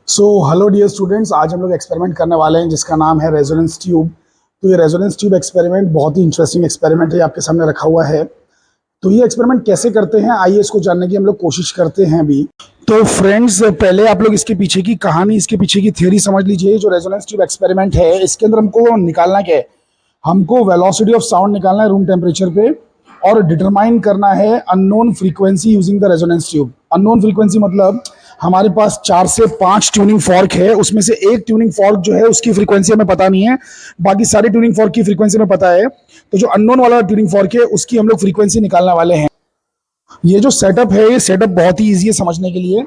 Hello dear students, आज हम लोग एक्सपेरिमेंट करने वाले हैं जिसका नाम है रेजोनेंस ट्यूब। तो ये रेजोनेंस ट्यूब एक्सपेरिमेंट बहुत ही इंटरेस्टिंग एक्सपेरिमेंट है, आपके सामने रखा हुआ है। तो ये एक्सपेरिमेंट कैसे करते हैं, आइए इसको जानने की हम लोग कोशिश करते हैं अभी। तो फ्रेंड्स, पहले आप लोग इसके पीछे की कहानी, इसके पीछे की थ्योरी समझ लीजिए। जो रेजोनेंस ट्यूब एक्सपेरिमेंट है, इसके अंदर हमको निकालना क्या है, हमको वेलोसिटी ऑफ साउंड निकालना है रूम टेम्परेचर पे, और डिटरमाइन करना है unknown frequency using the resonance tube. Unknown frequency मतलब हमारे पास 4 से 5 ट्यूनिंग फॉर्क है, उसमें से एक ट्यूनिंग फॉर्क जो है उसकी फ्रीक्वेंसी हमें पता नहीं है, बाकी सारे ट्यूनिंग फॉर्क की फ्रीक्वेंसी हमें पता है। तो जो अननोन वाला ट्यूनिंग फॉर्क है उसकी हम लोग फ्रीक्वेंसी निकालने वाले हैं। ये जो सेटअप है, ये सेटअप बहुत ही ईजी है समझने के लिए।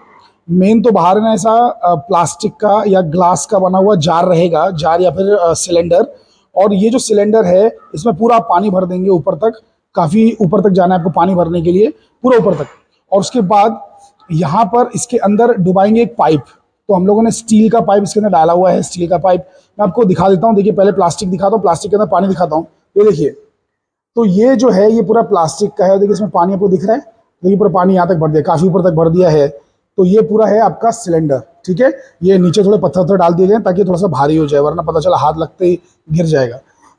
मेन तो बाहर ना ऐसा प्लास्टिक का या ग्लास का बना हुआ जार रहेगा, जार या फिर सिलेंडर। और ये जो सिलेंडर है इसमें पूरा पानी भर देंगे ऊपर तक, काफ़ी ऊपर तक जाना है आपको पानी भरने के लिए, पूरा ऊपर तक। और उसके बाद यहाँ पर इसके अंदर डुबाएंगे एक पाइप। तो हम लोगों ने स्टील का पाइप इसके अंदर डाला हुआ है, स्टील का पाइप। मैं आपको दिखा देता हूँ, देखिए पहले प्लास्टिक दिखाता हूँ, प्लास्टिक के अंदर पानी दिखाता हूँ। ये देखिए, तो ये जो है ये पूरा प्लास्टिक का है, देखिए इसमें पानी आपको दिख रहा है, देखिए पूरा पानी यहाँ तक भर दिया, काफ़ी ऊपर तक भर दिया है। तो ये पूरा है आपका सिलेंडर, ठीक है। ये नीचे थोड़े पत्थर डाल दिए गए ताकि थोड़ा सा भारी हो जाए, वरना पता चला हाथ लगते ही गिर जाएगा।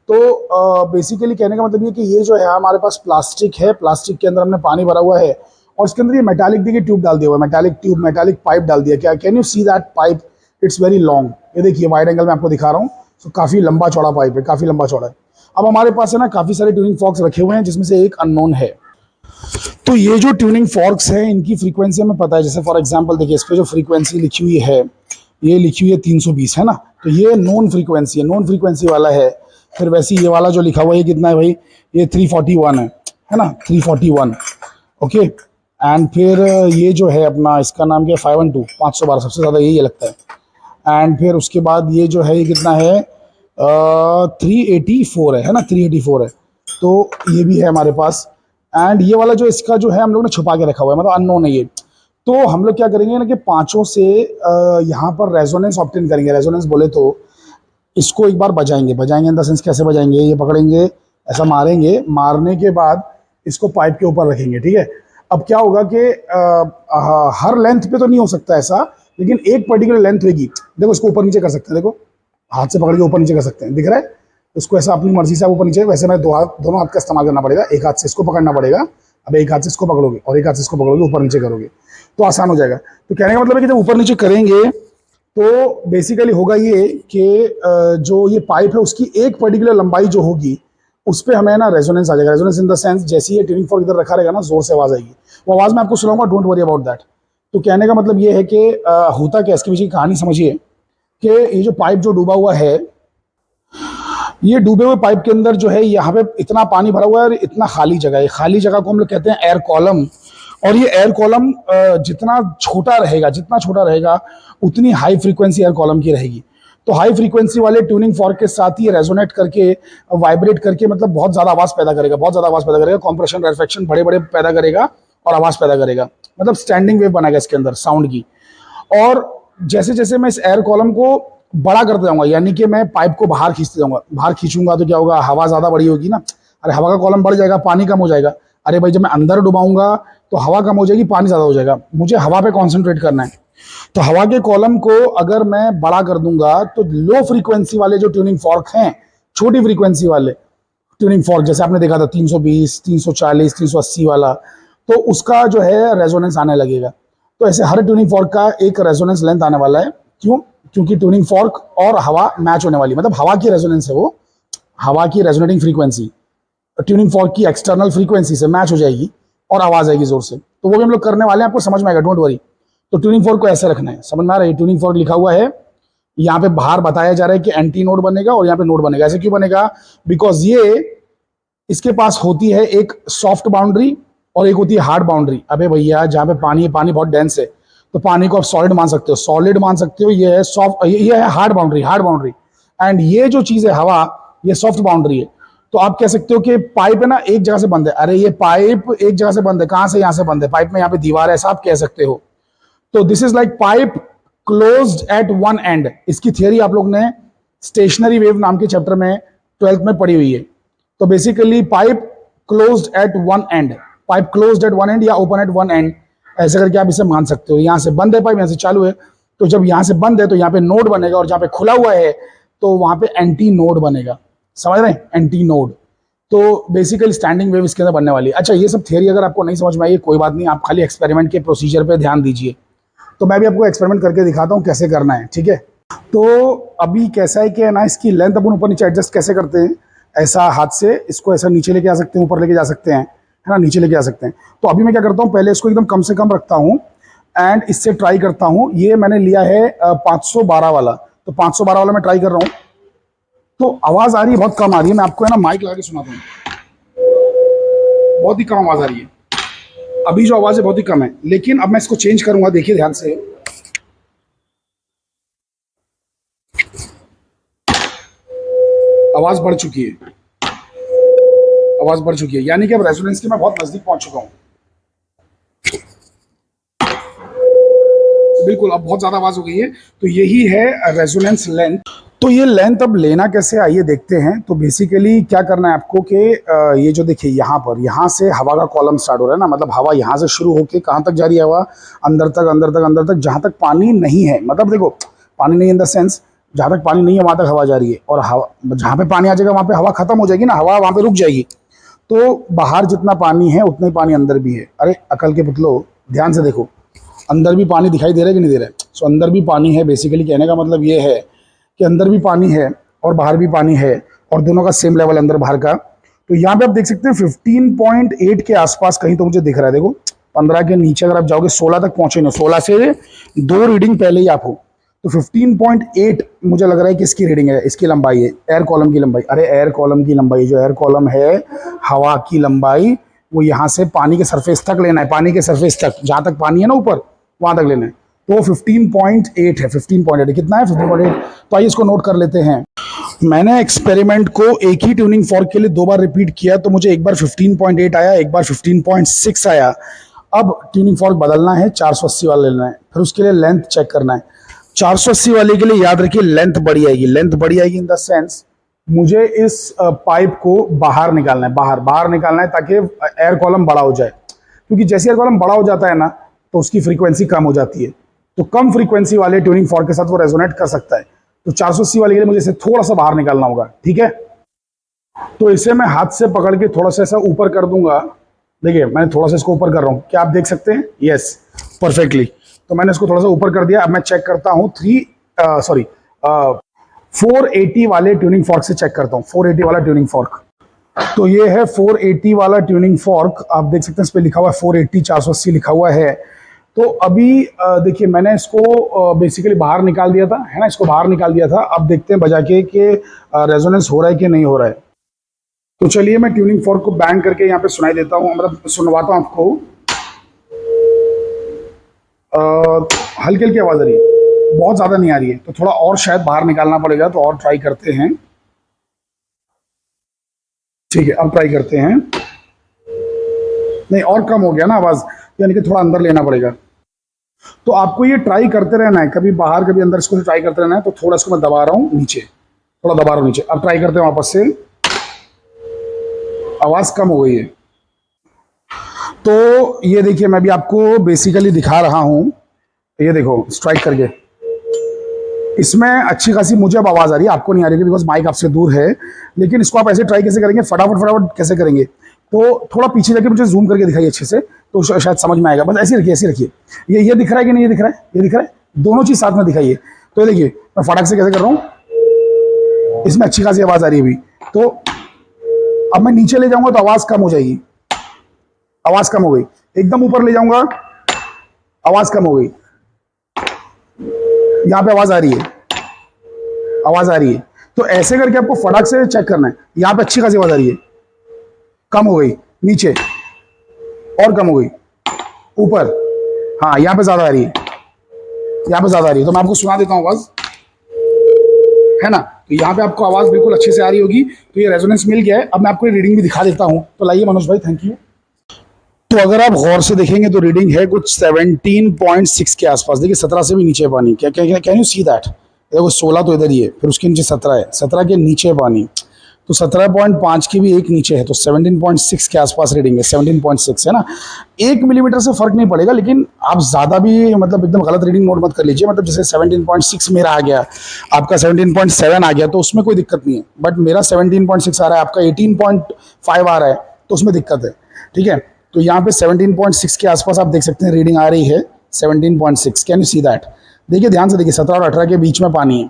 तो बेसिकली कहने का मतलब ये कि ये जो है हमारे पास प्लास्टिक है, प्लास्टिक के अंदर हमने पानी भरा हुआ है, और इसके अंदर ये मेटालिक देखिए ट्यूब डाल दिया हुआ है, मेटालिक ट्यूब, मेटालिक पाइप डाल दिया। क्या can you see that pipe, it's very long. ये देखिए वाइड एंगल में आपको दिखा रहा हूँ, तो काफ़ी लंबा चौड़ा पाइप है, काफ़ी लंबा चौड़ा है। अब हमारे पास है ना काफ़ी सारे ट्यूनिंग फॉर्क्स रखे हुए हैं जिसमें से एक अननोन है। तो ये जो ट्यूनिंग फॉर्क्स हैं इनकी फ्रीक्वेंसी हमें पता है। जैसे फॉर एग्जांपल देखिए, इस पर जो फ्रीक्वेंसी लिखी हुई है, ये लिखी हुई है 320, है ना। तो ये नॉन फ्रीक्वेंसी है, नॉन फ्रीक्वेंसी वाला है। फिर वैसे ये वाला जो लिखा हुआ है ये कितना है भाई, ये 341 है ना, 341, ओके। एंड फिर ये जो है अपना, इसका नाम क्या है, 512, 512 सबसे ज़्यादा यही लगता है। एंड फिर उसके बाद ये जो है ये कितना है, 384 है ना, 384 है। तो ये भी है हमारे पास। एंड ये वाला जो इसका जो है हम लोग ने छुपा के रखा हुआ है, मतलब अननोन है ये। तो हम लोग क्या करेंगे ना कि पांचों से यहाँ पर रेजोनेंस ऑब्टेन करेंगे। रेजोनेंस बोले तो इसको एक बार बजाएंगे, बजाएंगे इन द सेंस कैसे बजाएंगे, ये पकड़ेंगे, ऐसा मारेंगे, मारने के बाद इसको पाइप के ऊपर रखेंगे, ठीक है। अब क्या होगा कि हर लेंथ पे तो नहीं हो सकता ऐसा, लेकिन एक पर्टिकुलर लेंथ होगी। देखो इसको ऊपर नीचे कर सकते हैं, देखो हाथ से पकड़ के ऊपर नीचे कर सकते हैं, दिख रहा है। उसको ऐसा अपनी मर्जी से आप ऊपर नीचे, वैसे मैं दोनों हाथ का इस्तेमाल करना पड़ेगा, एक हाथ से इसको पकड़ना पड़ेगा। अब एक हाथ से इसको पकड़ोगे और एक हाथ से इसको पकड़ोगे, ऊपर नीचे करोगे तो आसान हो जाएगा। तो कहने का मतलब है कि जब ऊपर नीचे करेंगे तो बेसिकली होगा ये कि जो ये पाइप है उसकी एक पर्टिकुलर लंबाई जो होगी उस पर हमें ना रेजोनेंस आ जाएगा। रेजोनेंस इन द सेंस, जैसे ही ये ट्यूनिंग फॉर्क इधर रखा रहेगा ना, जोर से आवाज़ आएगी। वो आवाज़ मैं आपको सुनाऊंगा, डोंट वरी अबाउट दैट। तो कहने का मतलब ये है कि होता क्या, इसके पीछे की कहानी समझिए कि ये जो पाइप जो डूबा हुआ है, ये डूबे हुए पाइप के अंदर जो है यहाँ पे इतना पानी भरा हुआ है और इतना खाली जगह है। खाली जगह को हम लोग कहते हैं एयर कॉलम। और ये एयर कॉलम जितना छोटा रहेगा, जितना छोटा रहेगा उतनी हाई फ्रीक्वेंसी एयर कॉलम की रहेगी। तो हाई फ्रीक्वेंसी वाले ट्यूनिंग फॉर्क के साथ ही रेजोनेट करके, वाइब्रेट करके, मतलब बहुत ज़्यादा आवाज़ पैदा करेगा, बहुत ज़्यादा आवाज़ पैदा करेगा, कॉम्प्रेशन रेफ्लेक्शन बड़े बड़े पैदा करेगा और आवाज़ पैदा करेगा, मतलब स्टैंडिंग वेव बनाएगा इसके अंदर साउंड की। और जैसे जैसे मैं इस एयर कॉलम को बड़ा करते जाऊंगा, यानी कि मैं पाइप को बाहर खींचते जाऊंगा, बाहर खींचूंगा तो क्या होगा, हवा ज़्यादा बड़ी होगी ना। अरे हवा का कॉलम बढ़ जाएगा, पानी कम हो जाएगा। अरे भाई जब मैं अंदर डुबाऊंगा तो हवा कम हो जाएगी, पानी ज़्यादा हो जाएगा। मुझे हवा पे कॉन्सेंट्रेट करना है। तो हवा के कॉलम को अगर मैं बड़ा कर दूंगा तो लो फ्रीक्वेंसी वाले जो ट्यूनिंग फॉर्क हैं, छोटी फ्रीक्वेंसी वाले ट्यूनिंग फॉर्क, जैसे आपने देखा था 320, 340, 380 वाला, तो उसका जो है रेजोनेंस आने लगेगा। तो ऐसे हर ट्यूनिंग फॉर्क का एक रेजोनेंस लेंथ आने वाला है। क्यों? क्योंकि ट्यूनिंग फॉर्क और हवा मैच होने वाली, मतलब हवा की रेजोनेंस है वो, हवा की रेजोनेटिंग फ्रीक्वेंसी ट्यूनिंग फॉर्क की एक्सटर्नल फ्रीक्वेंसी से मैच हो जाएगी और आवाज़ आएगी जोर से। तो वो भी हम लोग करने वाले हैं, आपको समझ में आएगा, डोंट वरी। तो ट्यूनिंग फॉर्क को ऐसे रखना है, समझ में आ रहा है। ट्यूनिंग फॉर्क लिखा हुआ है, यहाँ पे बाहर बताया जा रहा है कि एंटी नोड बनेगा और यहाँ पे नोड बनेगा। ऐसे क्यों बनेगा? बिकॉज ये इसके पास होती है एक सॉफ्ट बाउंड्री और एक होती है हार्ड बाउंड्री। अबे भैया जहाँ पे पानी है, पानी बहुत डेंस है, तो पानी को आप सॉलिड मान सकते हो, सॉलिड मान सकते हो। ये है सॉफ्ट, ये है hard boundary, hard boundary. And ये जो चीज़ है हवा, ये सॉफ्ट बाउंड्री है। तो आप कह सकते हो कि पाइप है ना एक जगह से बंद है। अरे ये पाइप एक जगह से बंद है, कहाँ से? यहाँ से बंद है, पाइप में यहाँ पे दीवार है, ऐसा आप कह सकते हो। तो this is like pipe closed eight one and. इसकी थियरी आप लोग ने स्टेशनरी वेव नाम के चैप्टर में 12th में पढ़ी हुई है। तो basically pipe closed eight one and, pipe closed eight one and या ओपन एट वन एंड, ऐसे करके आप इसे मान सकते हो। यहाँ से बंद है पाइप, यहाँ से चालू है। तो जब यहाँ से बंद है तो यहाँ पे नोड बनेगा, और जहाँ पे खुला हुआ है तो वहाँ पे एंटी नोड बनेगा। समझ रहे हैं, एंटी नोड। तो बेसिकली स्टैंडिंग वेव इसके अंदर बनने वाली है। अच्छा, ये सब थियरी अगर आपको नहीं समझ में आई कोई बात नहीं, आप खाली एक्सपेरिमेंट के प्रोसीजर पे ध्यान दीजिए। तो मैं भी आपको एक्सपेरिमेंट करके दिखाता हूँ कैसे करना है, ठीक है। तो अभी कैसा है कि ना, इसकी लेंथ अपन ऊपर नीचे एडजस्ट कैसे करते हैं, ऐसा हाथ से इसको ऐसा नीचे लेके आ सकते हैं, ऊपर लेके जा सकते हैं, है ना, नीचे लेके आ सकते हैं। तो अभी मैं क्या करता हूँ, पहले इसको एकदम कम से कम रखता हूँ एंड इससे ट्राई करता हूँ। ये मैंने लिया है 512 वाला, तो 512 वाला मैं ट्राई कर रहा हूँ। तो आवाज़ आ रही है, बहुत कम आ रही है। मैं आपको है ना माइक लगा के सुनाता हूँ, बहुत ही कम आवाज़ आ रही है। अभी जो आवाज़ है बहुत ही कम है, लेकिन अब मैं इसको चेंज करूँगा, देखिए ध्यान से। आवाज़ बढ़ चुकी है, आवाज़ बढ़ चुकी है, यानी कि अब रेजोनेंस के मैं बहुत नज़दीक पहुँच चुका हूँ। बिल्कुल, अब बहुत ज़्यादा आवाज़ हो गई है। तो यही है रेजोनेंस लेंथ। तो ये लेंथ अब लेना कैसे, आइए देखते हैं। तो बेसिकली क्या करना है आपको कि ये जो देखिए यहाँ पर, यहाँ से हवा का कॉलम स्टार्ट हो रहा है ना, मतलब हवा यहाँ से शुरू होकर कहाँ तक जा रही है हवा, अंदर तक अंदर तक अंदर तक, जहाँ तक पानी नहीं है। मतलब देखो, पानी नहीं इन द सेंस, जहाँ तक पानी नहीं है वहाँ तक हवा जा रही है, और हवा जहाँ पे पानी आ जाएगा वहाँ पे हवा खत्म हो जाएगी ना, हवा वहाँ पे रुक जाएगी। तो बाहर जितना पानी है उतना ही पानी अंदर भी है। अरे अकल के पुतलो, ध्यान से देखो, अंदर भी पानी दिखाई दे रहा है कि नहीं दे रहा है। सो अंदर भी पानी है। बेसिकली कहने का मतलब ये है कि अंदर भी पानी है और बाहर भी पानी है, और दोनों का सेम लेवल अंदर बाहर का। तो यहाँ पे आप देख सकते हैं 15.8 के आसपास कहीं तो मुझे दिख रहा है। देखो 15 के नीचे अगर आप जाओगे 16 तक पहुँचे ना, 16 से 2 रीडिंग पहले ही आप हो। तो 15.8 मुझे लग रहा है कि इसकी रीडिंग है, इसकी लंबाई है, एयर कॉलम की लंबाई। अरे एयर कॉलम की लंबाई, जो एयर कॉलम है हवा की लंबाई, वो यहाँ से पानी के सरफेस तक लेना है, पानी के सरफेस तक, जहाँ तक पानी है ना ऊपर वहाँ तक लेना है। तो 15.8 है, 15.8 कितना है, 15.8। तो आइए इसको नोट कर लेते हैं। मैंने एक्सपेरिमेंट को एक ही ट्यूनिंग फॉर्क के लिए 2 बार रिपीट किया, तो मुझे एक बार 15.8 आया, एक बार 15.6 आया। अब ट्यूनिंग फॉर्क बदलना है, 480 वाला लेना है, फिर उसके लिए लेंथ चेक करना है। 480 वाले के लिए याद रखिए लेंथ बड़ी आएगी, लेंथ बड़ी आएगी इन द सेंस मुझे इस पाइप को बाहर निकालना है, बाहर निकालना है, ताकि एयर कॉलम बड़ा हो जाए। क्योंकि जैसे एयर कॉलम बड़ा हो जाता है ना, तो उसकी फ्रीक्वेंसी कम हो जाती है। तो कम फ्रीक्वेंसी वाले ट्यूनिंग फॉर्क के साथ वो रेजोनेट कर सकता है। तो 480 वाले के लिए मुझे इसे थोड़ा सा बाहर निकालना होगा, ठीक है। तो इसे मैं हाथ से पकड़ के थोड़ा सा ऐसा ऊपर कर दूंगा। देखिए मैंने थोड़ा सा इसको ऊपर कर रहा हूँ, क्या आप देख सकते हैं? Yes, perfectly. तो मैंने इसको थोड़ा सा ऊपर कर दिया। अब मैं चेक करता हूँ 480 वाले ट्यूनिंग फॉर्क से चेक करता हूँ, 480 वाला ट्यूनिंग फॉर्क। तो ये है 480 वाला ट्यूनिंग फॉर्क, आप देख सकते हैं इस पे लिखा हुआ है 480, 480 लिखा हुआ है। तो अभी देखिए मैंने इसको बेसिकली बाहर निकाल दिया था, है ना, इसको बाहर निकाल दिया था। अब देखते हैं बजा के कि रेजोनेंस हो रहा है कि नहीं हो रहा है। तो चलिए मैं ट्यूनिंग फॉर्क को बैंग करके यहाँ पे सुनाई देता हूँ, मतलब सुनवाता हूँ आपको। हल्की हल्की आवाज़ आ रही है, बहुत ज़्यादा नहीं आ रही है, तो थोड़ा और शायद बाहर निकालना पड़ेगा। तो और ट्राई करते हैं, ठीक है, अब ट्राई करते हैं। नहीं, और कम हो गया ना आवाज़, यानी कि थोड़ा अंदर लेना पड़ेगा। तो आपको ये ट्राई करते रहना है, कभी बाहर कभी अंदर, इसको ट्राई करते रहना है। तो थोड़ा इसको मैं दबा रहा हूँ नीचे, थोड़ा दबा रहा हूँ नीचे। अब ट्राई करते हैं वापस से, आवाज़ कम हो गई है। तो ये देखिए मैं भी आपको बेसिकली दिखा रहा हूँ, ये देखो स्ट्राइक करके, इसमें अच्छी खासी मुझे अब आवाज़ आ रही है, आपको नहीं आ रही बिकॉज माइक आपसे दूर है। लेकिन इसको आप ऐसे ट्राई कैसे करेंगे, फटाफट कैसे करेंगे? तो थोड़ा पीछे जाके मुझे जूम करके दिखाइए अच्छे से, तो शायद समझ में आएगा। बस ऐसे रखिए, ऐसे रखिए। ये दिख रहा है कि नहीं? ये दिख रहा है, ये दिख रहा है, दोनों चीज़ साथ में दिखाइए। तो ये देखिए मैं फटाक से कैसे कर रहा हूँ, इसमें अच्छी खासी आवाज़ आ रही है अभी। तो अब मैं नीचे ले जाऊँगा तो आवाज़ कम हो जाएगी, आवाज़ कम हो गई। एकदम ऊपर ले जाऊँगा, आवाज़ कम हो गई। यहाँ पे आवाज़ आ रही है, आवाज़ आ रही है। तो ऐसे करके आपको फटाक से चेक करना है। यहाँ पे अच्छी खासी आवाज़ आ रही है, कम हो गई, नीचे और कम हो गई, ऊपर, हाँ यहाँ पे ज़्यादा आ रही है, यहाँ पे ज़्यादा आ रही है। तो मैं आपको सुना देता हूँ आवाज़, है ना। तो यहाँ पे आपको आवाज़ बिल्कुल अच्छे से आ रही होगी। तो ये रेजोनेंस मिल गया है। अब मैं आपको ये रीडिंग भी दिखा देता हूँ। तो लाइए मनोज भाई, थैंक यू। तो अगर आप गौर से देखेंगे तो रीडिंग है कुछ 17.6 के आसपास। देखिए 17 से भी नीचे है पानी। क्या कैन यू सी दैट? देखो 16 तो इधर ही है, फिर उसके नीचे 17 है, 17 के नीचे पानी। तो 17.5 की भी एक नीचे है, तो 17.6 के आसपास रीडिंग है, 17.6 है ना। 1 मिलीमीटर से फर्क नहीं पड़ेगा, लेकिन आप ज़्यादा भी मतलब एकदम गलत रीडिंग नोट मत कर लीजिए। मतलब जैसे 17.6 मेरा आ गया, आपका 17.7 आ गया, तो उसमें कोई दिक्कत नहीं है। बट मेरा 17.6 आ रहा है, आपका 18.5 आ रहा है, तो उसमें दिक्कत है। ठीक है, तो यहाँ पे 17.6 के आसपास आप देख सकते हैं रीडिंग आ रही है, 17.6। Can you see that? देखिए ध्यान से देखिए, 17 और 18 के बीच में पानी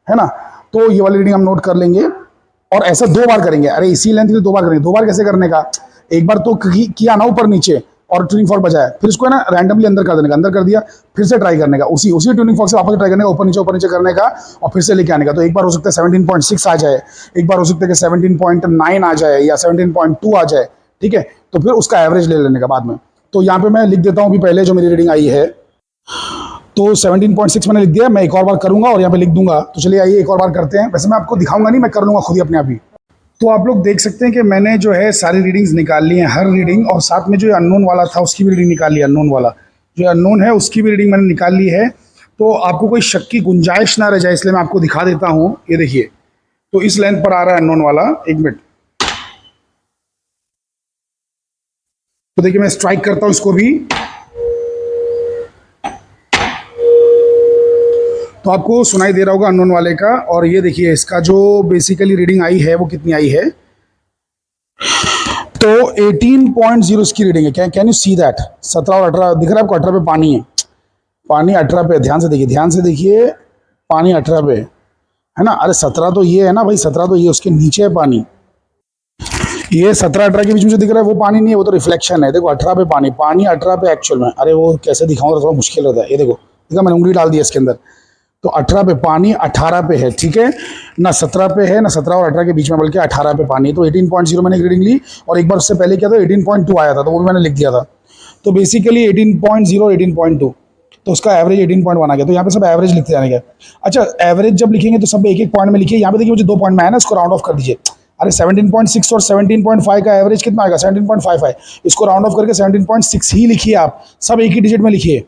है ना। तो ये वाली रीडिंग हम नोट कर लेंगे, और ऐसा 2 बार करेंगे। अरे इसी लेंथ के 2 बार करेंगे। 2 बार कैसे करने का? एक बार तो किया ना ऊपर नीचे और ट्यूनिंग फॉर्क बजाया, फिर इसको ना रैंडमली अंदर कर देने का, अंदर कर दिया, फिर से ट्राई करने का, उसी ट्यूनिंग फॉर्क से वापस ट्राई करने का, ऊपर नीचे करने का, और फिर से लेके आने का। तो एक बार हो सकता है 17.6 आ जाए, एक बार हो सकता है कि 17.9 आ जाए, या 17.2 आ जाए। ठीक है, तो फिर उसका एवरेज ले लेने का बाद में। तो यहाँ पे मैं लिख देता हूँ अभी पहले जो मेरी रीडिंग आई है, तो 17.6 मैंने लिख दिया। मैं एक और बार करूंगा और यहाँ पे लिख दूंगा। तो चलिए आइए एक और बार करते हैं। वैसे मैं आपको दिखाऊंगा नहीं, मैं कर लूंगा खुद ही अपने आप ही। तो आप लोग देख सकते हैं कि मैंने जो है सारी रीडिंग्स निकाल ली हैं, हर रीडिंग, और साथ में जो अननोन वाला था उसकी भी रीडिंग निकाल ली है। अननोन वाला जो अननोन है उसकी भी रीडिंग मैंने निकाल ली है। तो आपको कोई शक की गुंजाइश ना रह जाए, इसलिए मैं आपको दिखा देता हूँ। ये देखिए, तो इस लेंथ पर आ रहा है अननोन वाला। एक मिनट, तो देखिए मैं स्ट्राइक करता हूँ इसको भी, तो आपको सुनाई दे रहा होगा अननोन वाले का। और ये देखिए इसका जो बेसिकली रीडिंग आई है वो कितनी आई है, तो 18.0 इसकी रीडिंग है। Can you see that? 17 और 18 दिख रहा है आपको? 18 पे पानी है, पानी 18 पे। ध्यान से देखिए, ध्यान से देखिए, पानी 18 पे है ना। अरे 17 तो ये है ना भाई, 17 तो ये उसके नीचे है पानी। ये 17-18 के बीच में जो दिख रहा है वो पानी नहीं है, वो तो रिफ्लेक्शन है। देखो 18 पे पानी, पानी 18 पे एक्चुअल में। अरे वो कैसे दिखाऊंगा, थोड़ा मुश्किल रहता है। ये देखो, देखा मैंने उंगली डाल दी इसके अंदर, तो 18 पे पानी, 18 पे है। ठीक है ना, 17 पे है ना, 17 और 18 के बीच में, बल्कि 18 पे पानी। तो 18.0 मैंने रीडिंग ली, और एक बार उससे पहले क्या था, 18.2 आया था, तो वो भी मैंने लिख दिया था। तो बेसिकली 18.0, 18.2, तो उसका एवरेज 18.1 आ गया। तो यहाँ पे सब एवरेज लिखते जाने का। अच्छा, एवरेज जब लिखेंगे तो सब एक एक पॉइंट में लिखिए। यहाँ पे देखिए मुझे 2 पॉइंट में है ना, इसको राउंड ऑफ कर दीजिए। अरे 17.6 और 17.5 का एवरेज कितना आएगा? 17.5 है। इसको राउंड ऑफ करके 17.6 ही लिखिए आप, सब एक ही डिजिट में लिखिए।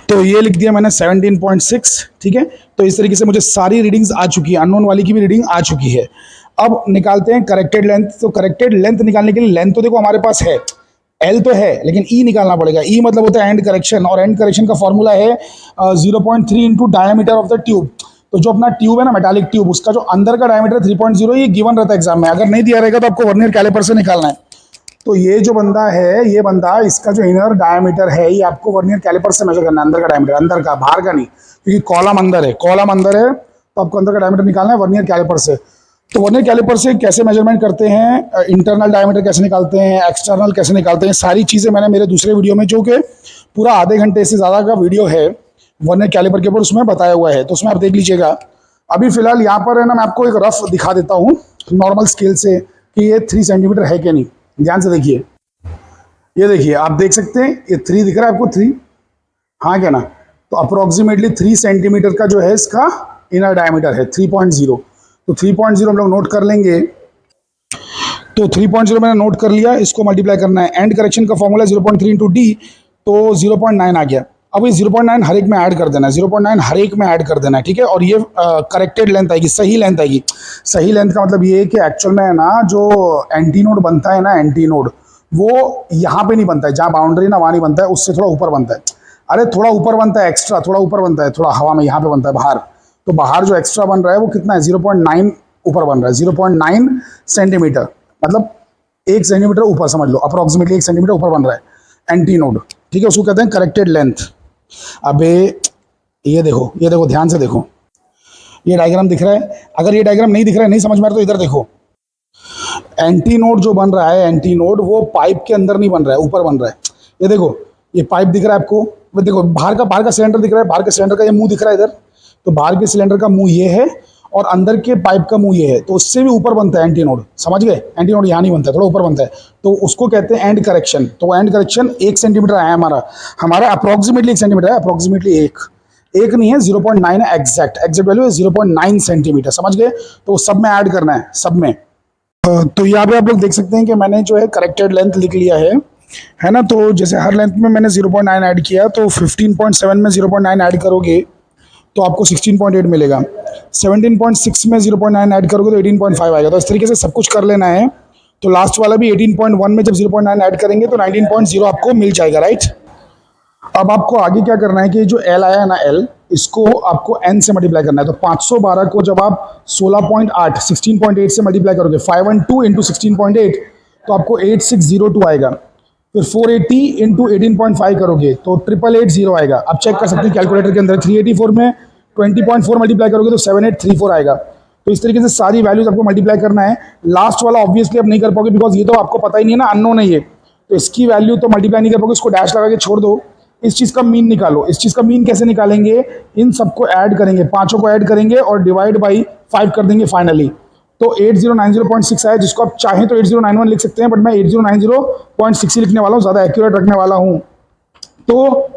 तो ये लिख दिया मैंने 17.6। ठीक है, तो इस तरीके से मुझे सारी रीडिंग्स आ चुकी है, अननोन वाली की भी रीडिंग आ चुकी है। अब निकालते हैं करेक्टेड लेंथ। तो करेक्टेड लेंथ निकालने के लिए, लेंथ तो देखो हमारे पास है, एल तो है, लेकिन ई निकालना पड़ेगा। ई मतलब होता है एंड करेक्शन, और एंड करेक्शन का फॉर्मूला है 0.3 into diameter of the tube. तो जो अपना ट्यूब है ना, मेटालिक ट्यूब, उसका जो अंदर का डायमीटर 3.0, ये गिवन रहता है एग्जाम में। अगर नहीं दिया रहेगा तो आपको वर्नियर कैलिपर से निकालना है। तो ये जो बंदा है, ये बंदा, इसका जो इनर डायमीटर है, ये आपको वर्नियर कैलिपर से मेजर करना है। अंदर का डायमीटर, अंदर का, बाहर का नहीं, क्योंकि कॉलम अंदर है, कॉलम अंदर है, तो आपको अंदर का डायमीटर निकालना है वर्नियर कैलिपर से। तो वर्नियर कैलिपर से कैसे मेजरमेंट करते हैं, इंटरनल डायमीटर कैसे निकालते हैं, एक्सटर्नल कैसे निकालते हैं, सारी चीज़ें मैंने मेरे दूसरे वीडियो में, जो कि पूरा आधे घंटे से ज़्यादा का वीडियो है वर्नियर कैलिपर के ऊपर, उसमें बताया हुआ है। तो उसमें आप देख लीजिएगा। अभी फिलहाल यहाँ पर है ना, मैं आपको एक रफ दिखा देता हूँ नॉर्मल स्केल से कि ये 3 सेंटीमीटर है कि नहीं। ध्यान से देखिए, ये देखिए, आप देख सकते हैं ये 3 दिख रहा है आपको, 3, हाँ क्या ना। तो अप्रोक्सीमेटली 3 सेंटीमीटर का जो है इसका इनर डायमीटर है, 3.0। तो 3.0 हम लोग नोट कर लेंगे। तो 3.0 मैंने नोट कर लिया, इसको मल्टीप्लाई करना है। एंड करेक्शन का फॉर्मूला 0.3 इंटू डी, तो 0.9 आ गया। अब ये 0.9 हर एक में ऐड कर देना है, 0.9 हर एक में ऐड कर देना है। ठीक है, और ये करेक्टेड लेंथ आएगी, सही लेंथ आएगी। सही लेंथ का मतलब ये है कि एक्चुअल में है ना, जो एंटी नोड बनता है ना, एंटी नोड, वो यहाँ पे नहीं बनता है, जहाँ बाउंड्री ना वहाँ नहीं बनता है, उससे थोड़ा ऊपर बनता है। अरे थोड़ा ऊपर बनता है, एक्स्ट्रा थोड़ा ऊपर बनता है, थोड़ा हवा में यहाँ पे बनता है बाहर। तो बाहर जो एक्स्ट्रा बन रहा है वो कितना है, 0.9 ऊपर बन रहा है, 0.9 सेंटीमीटर, मतलब 1 सेंटीमीटर ऊपर समझ लो, अप्रोक्सीमेटली 1 सेंटीमीटर ऊपर बन रहा है एंटी नोड। ठीक है, उसको कहते हैं करेक्टेड लेंथ। अबे ये देखो, ये देखो, ध्यान से देखो, ये डायग्राम दिख रहा है? अगर ये डायग्राम नहीं दिख रहा है, नहीं समझ में आ रहा, तो इधर देखो। एंटी नोड जो बन रहा है, एंटी नोड, वो पाइप के अंदर नहीं बन रहा है, ऊपर बन रहा है। ये देखो, ये पाइप दिख रहा है आपको, वो देखो बाहर का सिलेंडर दिख रहा है, बाहर के सिलेंडर का ये मुंह दिख रहा है इधर। तो बाहर के सिलेंडर का मुंह ये है, और अंदर के पाइप का मुंह ये है, तो उससे भी ऊपर बनता है एंटी नोड। समझ गए? एंटी नोड यहाँ नहीं बनता है, थोड़ा ऊपर बनता है, तो उसको कहते हैं एंड करेक्शन। तो एंड करेक्शन 1 सेंटीमीटर आया हमारा अप्रोक्सीमेटली 1 सेंटीमीटर है, अप्रोक्सीमेटली एक नहीं है, 0.9 है, एग्जैक्ट वैल्यू है 0.9 सेंटीमीटर। समझ गए? तो सब में ऐड करना है, सब में। तो यहाँ पे आप लोग देख सकते हैं कि मैंने जो है करेक्टेड लेंथ लिख लिया है ना। तो जैसे हर लेंथ में मैंने 0.9 ऐड किया, तो 15.7 में 0.9 ऐड करोगे तो आपको 16.8 मिलेगा। 17.6 में 0.9 ऐड करोगे तो 18.5 आएगा। तो इस तरीके से सब कुछ कर लेना है। तो लास्ट वाला भी 18.1 में जब 0.9 ऐड करेंगे तो 19.0 आपको मिल जाएगा, राइट। अब आपको आगे क्या करना है कि जो L आया है ना, L, इसको आपको N से मल्टीप्लाई करना है। तो 512 को जब आप 16.8 से मल्टीप्लाई करोगे, 512 इंटू 16.8 तो आपको 8602 आएगा। फिर 480 इंटू 18.5 करोगे तो 8880 आएगा। अब चेक कर सकते हैं कैलकुलेटर के अंदर, 384 में 20.4 मल्टीप्लाई करोगे तो 7834 आएगा। तो इस तरीके से सारी वैल्यूज आपको मल्टीप्लाई करना है। लास्ट वाला ऑब्वियसली आप नहीं कर पाओगे बिकॉज ये तो आपको पता ही नहीं है ना, अननोन है ये, तो इसकी वैल्यू तो मल्टीप्लाई नहीं कर पाओगे, इसको डैश लगा के छोड़ दो। इस चीज़ का मीन निकालो। इस चीज़ का मीन कैसे निकालेंगे, इन सबको ऐड करेंगे, पांचों को ऐड करेंगे और डिवाइड बाई 5 कर देंगे फाइनली। तो 8090.6 आया, जिसको आप चाहें तो 8091 लिख सकते हैं, बट मैं 8090.6 ही लिखने वाला हूँ, ज़्यादा एक्यूरेट रखने वाला हूँ। तो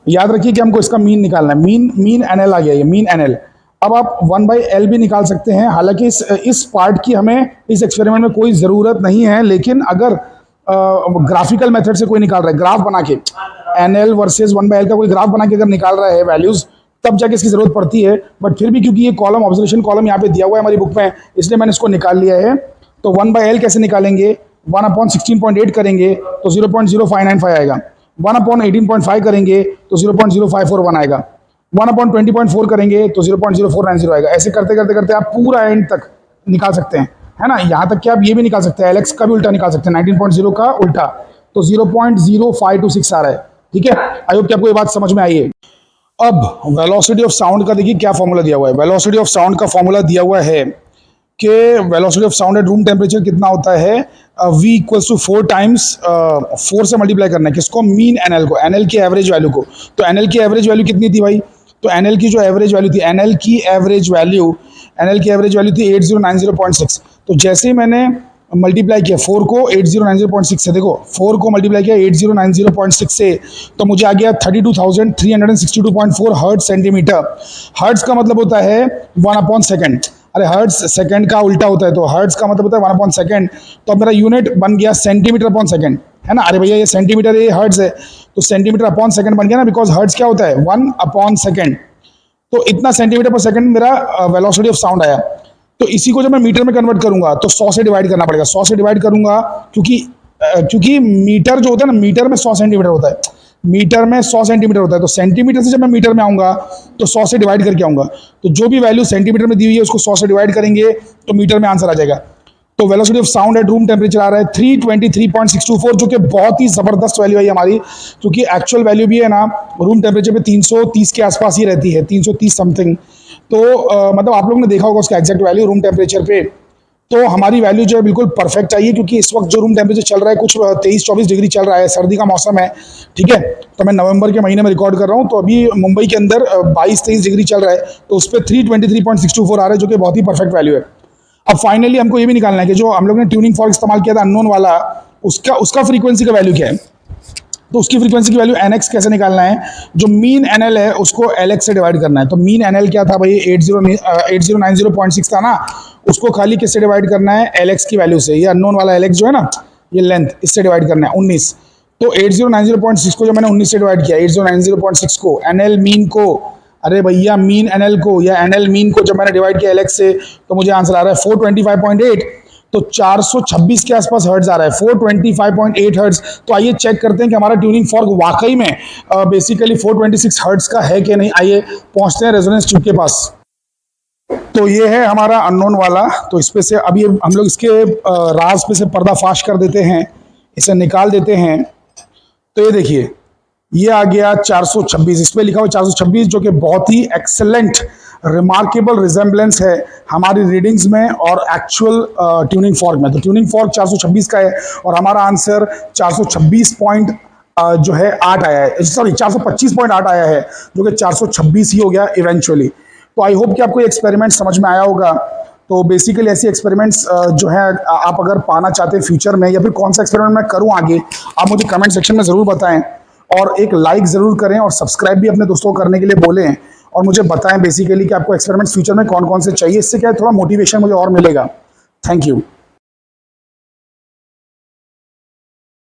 याद रखिए कि हमको इसका मीन निकालना है। मीन NL आ गया, ये मीन NL। अब आप 1/L भी निकाल सकते हैं। हालांकि इस पार्ट की हमें इस एक्सपेरिमेंट में कोई ज़रूरत नहीं है, लेकिन अगर ग्राफिकल मेथड से कोई निकाल रहा है, ग्राफ बना के NL वर्सेस 1/L का कोई ग्राफ बना के अगर निकाल रहा है वैल्यूज़, तब जाके इसकी ज़रूरत पड़ती है। बट फिर भी क्योंकि ये कॉलम, ऑब्जर्वेशन कॉलम यहाँ पे दिया हुआ है हमारी बुक में, इसलिए मैंने इसको निकाल लिया है। तो 1/L कैसे निकालेंगे, 1/16.8 करेंगे तो 0.0595 आएगा। 1/18.5 करेंगे तो 0.0541 आएगा। 1/20.4 करेंगे तो 0.0490 आएगा। ऐसे करते करते करते आप पूरा एंड तक निकाल सकते हैं, है ना। यहाँ तक कि आप ये भी निकाल सकते हैं, LX का भी उल्टा निकाल सकते हैं, 19.0 का उल्टा, तो 0.0526 आ रहा है। ठीक है, आई होप कि आपको ये बात समझ में आई है। अब वेलोसिटी ऑफ साउंड का देखिए क्या फॉर्मूला दिया हुआ है। वेलोसिटी ऑफ साउंड का फॉर्मूला दिया हुआ है कि velocity of sound at room temperature कितना होता है, V इक्वल्स टू 4 टाइम्स 4 से मल्टीप्लाई करना है किसको, मीन NL को, NL की एवरेज वैल्यू को। तो NL की एवरेज वैल्यू कितनी थी भाई, तो NL की जो एवरेज वैल्यू थी, NL की एवरेज वैल्यू थी 8090.6। तो जैसे ही मैंने मल्टीप्लाई किया 4 को 8090.6 से, देखो 4 को मल्टीप्लाई किया 8090.6 से, तो मुझे आ गया 32,362.4 हर्ट्ज सेंटीमीटर। हर्ट्ज का मतलब होता है 1/सेकंड। अरे हर्ट्ज सेकंड का उल्टा होता है, तो हर्ट्ज का मतलब होता है 1/सेकंड। तो अब मेरा यूनिट बन गया सेंटीमीटर अपॉन सेकंड, है ना। अरे भैया ये सेंटीमीटर, ये हर्ट्ज है, तो सेंटीमीटर अपॉन सेकंड बन गया ना, बिकॉज हर्ट्ज क्या होता है 1/सेकंड। तो इतना सेंटीमीटर पर सेकंड मेरा वेलोसिटी ऑफ साउंड आया। तो इसी को जब मैं मीटर में कन्वर्ट करूंगा तो 100 से डिवाइड करना पड़ेगा। 100 से डिवाइड करूंगा क्योंकि मीटर जो होता है ना, मीटर में 100 सेंटीमीटर होता है, मीटर में 100 सेंटीमीटर होता है। तो सेंटीमीटर से जब मैं मीटर में आऊंगा तो 100 से डिवाइड करके आऊंगा। तो जो भी वैल्यू सेंटीमीटर में दी हुई है उसको 100 से डिवाइड करेंगे तो मीटर में आंसर आ जाएगा। तो velocity of sound at room temperature आ रहा है 323.624, जो कि बहुत ही ज़बरदस्त वैल्यू है हमारी, क्योंकि एक्चुअल वैल्यू भी है ना रूम टेम्परेचर पे 330 के आसपास ही रहती है, 330 समथिंग। तो मतलब आप लोगों ने देखा होगा उसका एग्जैक्ट वैल्यू रूम टेम्परेचर पे। तो हमारी वैल्यू जो है बिल्कुल परफेक्ट चाहिए, क्योंकि इस वक्त जो रूम टेम्परेचर चल रहा है कुछ 23-24 डिग्री चल रहा है, सर्दी का मौसम है। ठीक है, तो मैं नवंबर के महीने में रिकॉर्ड कर रहा हूँ, तो अभी मुंबई के अंदर 22-23 डिग्री चल रहा है, तो उस पर 323.624 आ रहा है, जो कि बहुत ही परफेक्ट वैल्यू है। अब फाइनली हमको ये भी निकालना है कि जो हम लोग ने ट्यूनिंग फॉर्क इस्तेमाल किया था अननोन वाला, उसका फ्रीक्वेंसी का वैल्यू क्या है। तो उसकी फ्रीक्वेंसी की वैल्यू NX कैसे निकालना है, जो मीन NL है उसको LX से डिवाइड करना है। तो मीन NL क्या था भाई, 8090.6 था ना, उसको खाली किससे डिवाइड करना है, LX की वैल्यू से। ये अननोन वाला LX जो है ना, ये लेंथ, इससे डिवाइड करना है 19। तो 8090.6 को जब मैंने 19 से डिवाइड किया, 8090.6 को, NL मीन को, अरे भैया मीन NL को या NL मीन को जब मैंने डिवाइड किया LX से, तो मुझे आंसर आ रहा है 425.8। तो 426 के आसपास हर्ट्ज आ रहा है, 425.8 हर्ट्ज। तो आइए चेक करते हैं कि हमारा ट्यूनिंग फॉर्क वाकई में बेसिकली 426 हर्ट्ज का है कि नहीं। आइए पहुंचते हैं रेजोनेंस ट्यूब के पास। तो ये है हमारा अननोन वाला। तो इस पे से अभी हम लोग इसके राज पे से पर्दाफाश कर देते हैं, इसे निकाल देते हैं। तो ये देखिए, ये आ गया 426, इस पे लिखा हुआ 426, जो कि बहुत ही एक्सेलेंट रिमार्केबल रिजेंबलेंस है हमारी रीडिंग्स में और एक्चुअल ट्यूनिंग फॉर्क में। तो ट्यूनिंग फॉर्क 426 का है और हमारा आंसर 426 जो है 8 आया है, सॉरी 425.8 आया है, जो कि 426 ही हो गया इवेंचुअली। तो आई होप कि आपको ये एक्सपेरिमेंट समझ में आया होगा। तो बेसिकली ऐसी एक्सपेरिमेंट्स जो है आप अगर पाना चाहते हैं फ्यूचर में, या फिर कौन सा एक्सपेरिमेंट मैं करूं आगे, आप मुझे कमेंट सेक्शन में ज़रूर बताएं। और एक लाइक ज़रूर करें और सब्सक्राइब भी अपने दोस्तों को करने के लिए बोलें, और मुझे बताएं बेसिकली कि आपको एक्सपेरिमेंट्स फ्यूचर में कौन कौन से चाहिए। इससे क्या है, थोड़ा मोटिवेशन मुझे और मिलेगा। Thank you.